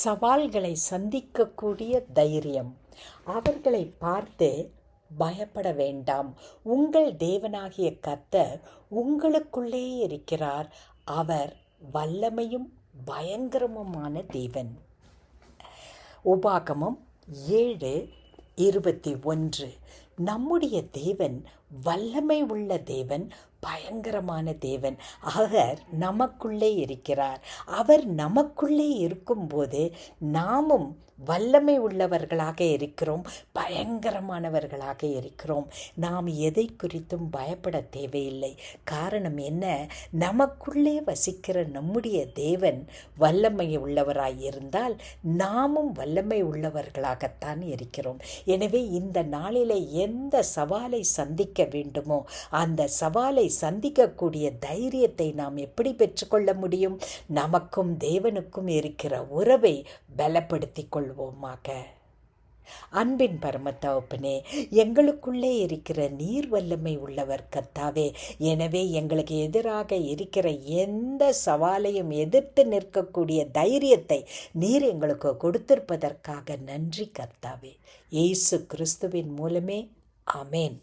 சவால்களை சந்திக்கக்கூடிய தைரியம். அவர்களை பார்த்து பயப்பட வேண்டாம். உங்கள் தேவனாகிய கர்த்தர் உங்களுக்குள்ளே இருக்கிறார். அவர் வல்லமையும் பயங்கரமுமான தேவன். உபாகமம் 7:21. நம்முடைய தேவன் வல்லமை உள்ள தேவன், பயங்கரமான தேவன். அவர் நமக்குள்ளே இருக்கிறார். அவர் நமக்குள்ளே இருக்கும்போது நாமும் வல்லமை உள்ளவர்களாக இருக்கிறோம், பயங்கரமானவர்களாக இருக்கிறோம். நாம் எதை குறித்தும் பயப்பட தேவையில்லை. காரணம் என்ன? நமக்குள்ளே வசிக்கிற நம்முடைய தேவன் வல்லமை உள்ளவராய் இருந்தால் நாமும் வல்லமை உள்ளவர்களாகத்தான் இருக்கிறோம். எனவே இந்த நாளிலே எந்த சவாலை சந்திக்க வேண்டுமோ அந்த சவாலை சந்திக்கக்கூடிய தைரியத்தை நாம் எப்படி பெற்றுக்கொள்ள முடியும்? நமக்கும் தேவனுக்கும் இருக்கிற உறவை பலப்படுத்திக் கொள்வோமாக. அன்பின் பரமத்தகப்பனே, எங்களுக்குள்ளே இருக்கிற நீர் வல்லமை உள்ளவர் கர்த்தாவே. எனவே எங்களுக்கு எதிராக இருக்கிற எந்த சவாலையும் எதிர்த்து நிற்கக்கூடிய தைரியத்தை நீர் எங்களுக்கு கொடுத்திருப்பதற்காக நன்றி கர்த்தாவே. இயேசு கிறிஸ்துவின் மூலமே ஆமேன்.